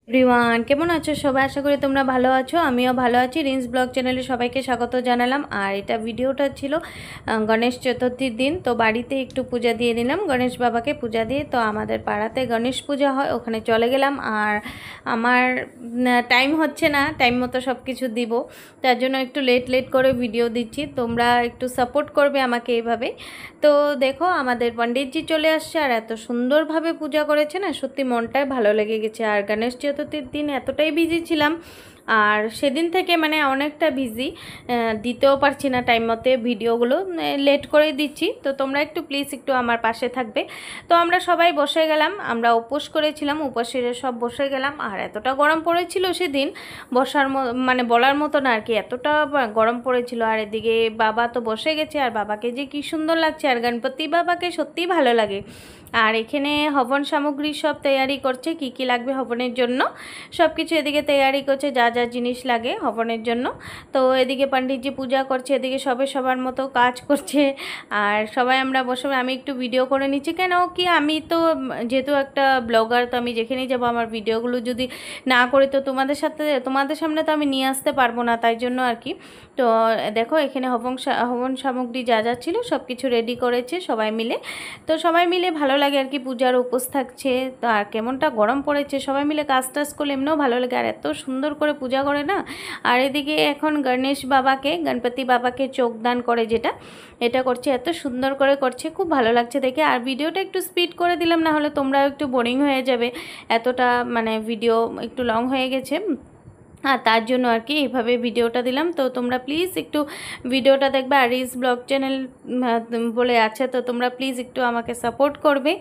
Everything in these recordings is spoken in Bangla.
এভরিওয়ান, কেমন আছো সবাই? আশা করি তোমরা ভালো আছো। আমিও ভালো আছি। রিন্স ব্লগ চ্যানেলে সবাইকে স্বাগত জানালাম। আর এটা ভিডিওটা ছিল গণেশ চতুর্থীর দিন। তো বাড়িতে একটু পূজা দিয়ে দিলাম, গণেশ বাবাকে পূজা দিয়ে। তো আমাদের পাড়াতে গণেশ পূজা হয়, ওখানে চলে গেলাম। আর আমার টাইম হচ্ছে না টাইম মতো সব কিছু দিব, তার জন্য একটু লেট করে ভিডিও দিচ্ছি। তোমরা একটু সাপোর্ট করবে আমাকে এইভাবে। তো দেখো, আমাদের পণ্ডিতজি চলে আসছে আর এত সুন্দরভাবে পূজা করেছে না, সত্যি মনটাই ভালো লেগে গেছে। আর গণেশ চতুর্থীর দিন এতটাই বিজি ছিলাম, আর সেদিন থেকে মানে অনেকটা বিজি, দিতেও পারছি না টাইম মতে ভিডিওগুলো, লেট করে দিচ্ছি। তো তোমরা একটু প্লিজ একটু আমার পাশে থাকবে। তো আমরা সবাই বসে গেলাম, আমরা উপোস করেছিলাম, উপোসের সব বসে গেলাম। আর এতটা গরম পড়েছিল সেদিন, মানে বলার মতো না আর কি, এতটা গরম পড়েছিল। আর এদিকে বাবা তো বসে গেছে, আর বাবাকে যে কি সুন্দর লাগছে, আর গণপতি বাবাকে সত্যিই ভালো লাগে। আর এখানে হবন সামগ্রী সব তৈয়ারি করছে, কি কি লাগবে হবনের জন্য সব কিছু এদিকে তৈয়ারি করছে, যা যা জিনিস লাগে হবনের জন্য। তো এদিকে পণ্ডিতজি পূজা করছে, এদিকে সবার মতো কাজ করছে। আর সবাই আমরা বসে, আমি একটু ভিডিও করে নিচ্ছি, কেন কি আমি তো যেহেতু একটা ব্লগার, তো আমি যেখানেই যাবো আমার ভিডিওগুলো যদি না করি তো তোমাদের সামনে তো আমি নিয়ে আসতে পারবো না, তাই জন্য আর কি। তো দেখো, এখানে হবন সামগ্রী যা যা ছিল সব কিছু রেডি করেছে সবাই মিলে। তো সবাই মিলে ভালো লাগে আর কি, পূজার উপোস থাকছে। তো আর কেমনটা গরম পড়েছে, সবাই মিলে কাজ টাজ করলে এমনিও ভালো লাগে, আর এত সুন্দর করে পূজা করে না। আর এদিকে এখন গণপতি বাবাকে চোখদান করে, যেটা এটা করছে, এত সুন্দর করে করছে, খুব ভালো লাগছে দেখে। আর ভিডিওটা একটু স্পিড করে দিলাম, না হলে তোমরা একটু বোরিং হয়ে যাবে, এতটা মানে ভিডিও একটু লং হয়ে গেছে। আর তার জন্য আর কি এইভাবে ভিডিওটা দিলাম। তো তোমরা প্লিজ একটু ভিডিওটা দেখবে। আর রিস ব্লগ চ্যানেল বলে আছে, তো তোমরা প্লিজ একটু আমাকে সাপোর্ট করবে।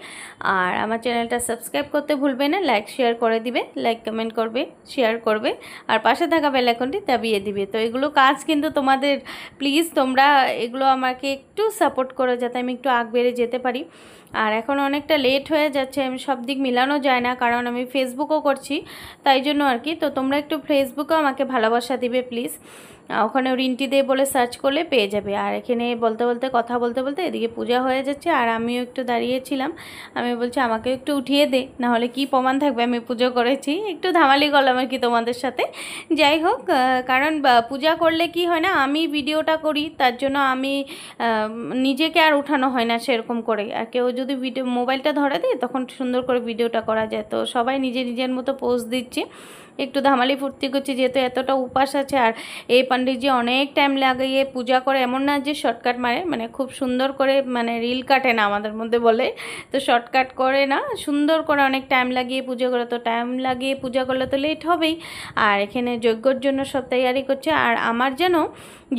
আর আমার চ্যানেলটা সাবস্ক্রাইব করতে ভুলবে না, লাইক শেয়ার করে দিবে, লাইক কমেন্ট করবে, শেয়ার করবে, আর পাশে থাকা বেল আইকনটি দাবিয়ে দিবে। তো এগুলো কাজ কিন্তু তোমাদের, প্লিজ তোমরা এগুলো আমাকে একটু সাপোর্ট করো, যাতে আমি একটু আগ বেড়ে যেতে পারি। আর এখন অনেকটা লেট হয়ে যাচ্ছে, আমি সব দিক মিলানো যায় না, কারণ আমি ফেসবুকও করছি, তাই জন্য আর কি। তো তোমরা একটু ফেসবুকেও আমাকে ভালোবাসা দিবে প্লিজ। ওখানে রিন্টি দে বলে সার্চ করলে পেয়ে যাবে। আর এখানে কথা বলতে এদিকে পূজা হয়ে যাচ্ছে, আর আমিও একটু দাঁড়িয়েছিলাম। আমি বলছি আমাকে একটু উঠিয়ে দে, নাহলে কি প্রমাণ থাকবে আমি পুজো করেছি। একটু ধামালি করলাম আর কি তোমাদের সাথে। যাই হোক, কারণ পূজা করলে কি হয় না, আমি ভিডিওটা করি, তার জন্য আমি নিজেকে আর উঠানো হয় না সেরকম করে। আর কেউ যদি মোবাইলটা ধরে দেয়, তখন সুন্দর করে ভিডিওটা করা যায়। তো সবাই নিজের মতো পোজ দিচ্ছে, একটু ধামালি ফুর্তি করছে, যেহেতু এতটা উপাস আছে। আর এই পণ্ডিতজি অনেক টাইম লাগিয়ে পূজা করে, এমন না যে শর্টকাট মারে, মানে খুব সুন্দর করে, মানে রিল কাটে না আমাদের মধ্যে বলে, তো শর্টকাট করে না, সুন্দর করে অনেক টাইম লাগিয়ে পুজো করে। তো টাইম লাগিয়ে পূজা করলে তো লেট হবেই। আর এখানে যজ্ঞর জন্য সব তৈয়ারি করছে। আর আমার যেন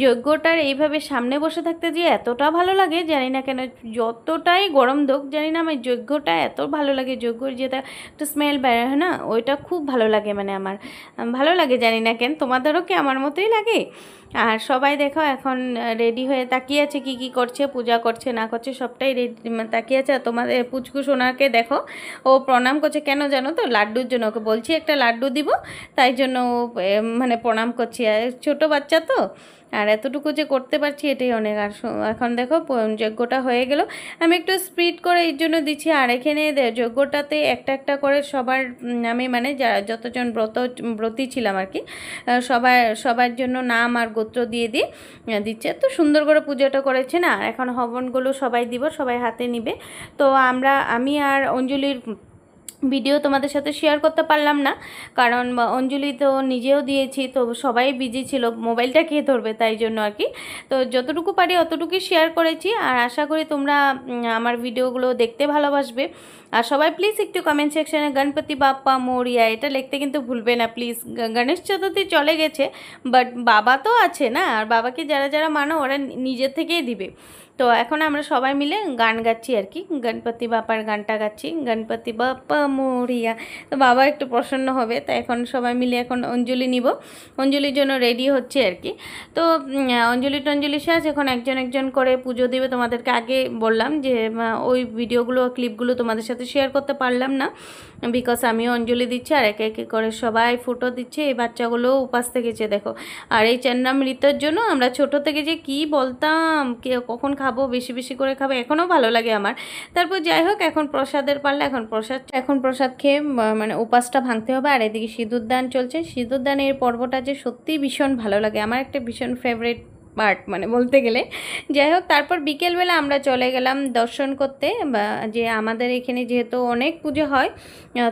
যজ্ঞটার এইভাবে সামনে বসে থাকতে যে এতটা ভালো লাগে, জানি না কেন, যতটাই গরম দোক জানি না, আমার যজ্ঞটা এত ভালো লাগে। যজ্ঞর যেটা একটা স্মেল বের হয় না, ওইটা খুব ভালো লাগে, মানে আমার ভালো লাগে, জানি না কেন, তোমাদেরও কি আমার মতোই লাগে? আর সবাই দেখো এখন রেডি হয়ে তাকিয়ে আছে, কি করছে, পূজা করছে না করছে সবটাই রেডি তাকিয়ে আছে। আর তোমাদের পুচকু সোনাকে দেখো, ও প্রণাম করছে, কেন জানো তো? লাড্ডুর জন্য। ওকে বলছি একটা লাড্ডু দিব, তাই জন্য ও মানে প্রণাম করছি। আর ছোটো বাচ্চা তো, আর এতটুকু যে করতে পারছি এটাই অনেক। আর এখন দেখো যজ্ঞটা হয়ে গেল, আমি একটু স্পিড করে এই জন্য দিচ্ছি। আর এখানে যজ্ঞটাতে একটা করে সবার, আমি মানে যতজন ব্রতী ছিলাম আর কি, সবার জন্য নাম আর গোত্র দিয়ে দিচ্ছে। তো সুন্দর করে পুজোটা করেছে না। এখন হবনগুলো সবাই দিব, সবাই হাতে নিবে। তো আমি আর অঞ্জলির ভিডিও তোমাদের সাথে শেয়ার করতে পারলাম না, কারণ অঞ্জলি তো নিজেও দিয়েছি, তো সবাই বিজি ছিল, মোবাইলটা কে ধরবে, তাই জন্য আর কি। তো যতটুকু পারি অতটুকুই শেয়ার করেছি। আর আশা করি তোমরা আমার ভিডিওগুলো দেখতে ভালোবাসবে। আর সবাই প্লিজ একটু কমেন্ট সেকশানে গণপতি বাপ্পা মোরিয়া এটা লিখতে কিন্তু ভুলবে না প্লিজ। গণেশ চতুর্থী চলে গেছে, বাট বাবা তো আছে না, আর বাবাকে যারা মানো ওরা নিজের থেকেই দিবে। তো এখন আমরা সবাই মিলে গান গাচ্ছি আর কি, গণপতি বাপ্পার গানটা গাচ্ছি, গণপতি বাপ্পা মোরিয়া। তো বাবা একটু প্রসন্ন হবে, তাই এখন সবাই মিলে এখন অঞ্জলি নিব, অঞ্জলির জন্য রেডি হচ্ছে আর কি। তো অঞ্জলি শেষ, এখন একজন করে পুজো দিবে। তোমাদেরকে আগে বললাম যে ওই ক্লিপগুলো তোমাদের সাথে শেয়ার করতে পারলাম না, বিকজ আমিও অঞ্জলি দিচ্ছি আর একে একে করে সবাই ফুটো দিচ্ছে। এই বাচ্চাগুলোও উপাস থেকেছে দেখো। আর এই চন্নামৃতর জন্য আমরা ছোট থেকে যে কি বলতাম কে কখন খাবো, বেশি বেশি করে খাবো, এখনও ভালো লাগে আমার। তারপর যাই হোক, এখন প্রসাদের পাল্লা, এখন প্রসাদ খেয়ে মানে উপাসটা ভাঙতে হবে। আর এদিকে সিঁদুরদান চলছে। সিঁদুরদানের পর্বটা যে সত্যিই ভীষণ ভালো লাগে, আমার একটা ভীষণ ফেভারিট পার্ট মানে বলতে গেলে। যাই হোক, তারপর বিকেলবেলা আমরা চলে গেলাম দর্শন করতে। যে আমাদের এখানে যেহেতু অনেক পুজো হয়,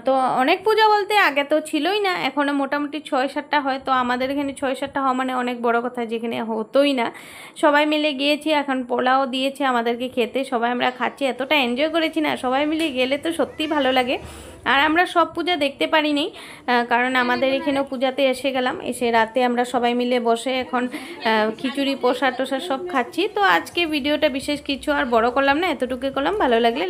তো অনেক পূজা বলতে আগে তো ছিলই না, এখনও মোটামুটি 6-7টা হয়। তো আমাদের এখানে 6-7টা হওয়া মানে অনেক বড় কথা, যেখানে হতোই না। সবাই মিলে গিয়েছি, এখন পোলাও দিয়েছে আমাদেরকে খেতে, সবাই আমরা খাচ্ছি, এতটা এনজয় করেছি না। সবাই মিলে গেলে তো সত্যিই ভালো লাগে। আর আমরা সব পূজা দেখতে পারিনি, কারণ আমাদের এখানেও পূজাতে এসে গেলাম, এসে রাতে আমরা সবাই মিলে বসে এখন খিচুড়ি প্রসাদ টোসাদ সব খাচ্ছি। তো আজকে ভিডিওটা বিশেষ কিছু আর বড় করলাম না, এতটুকু করলাম। ভালো লাগলে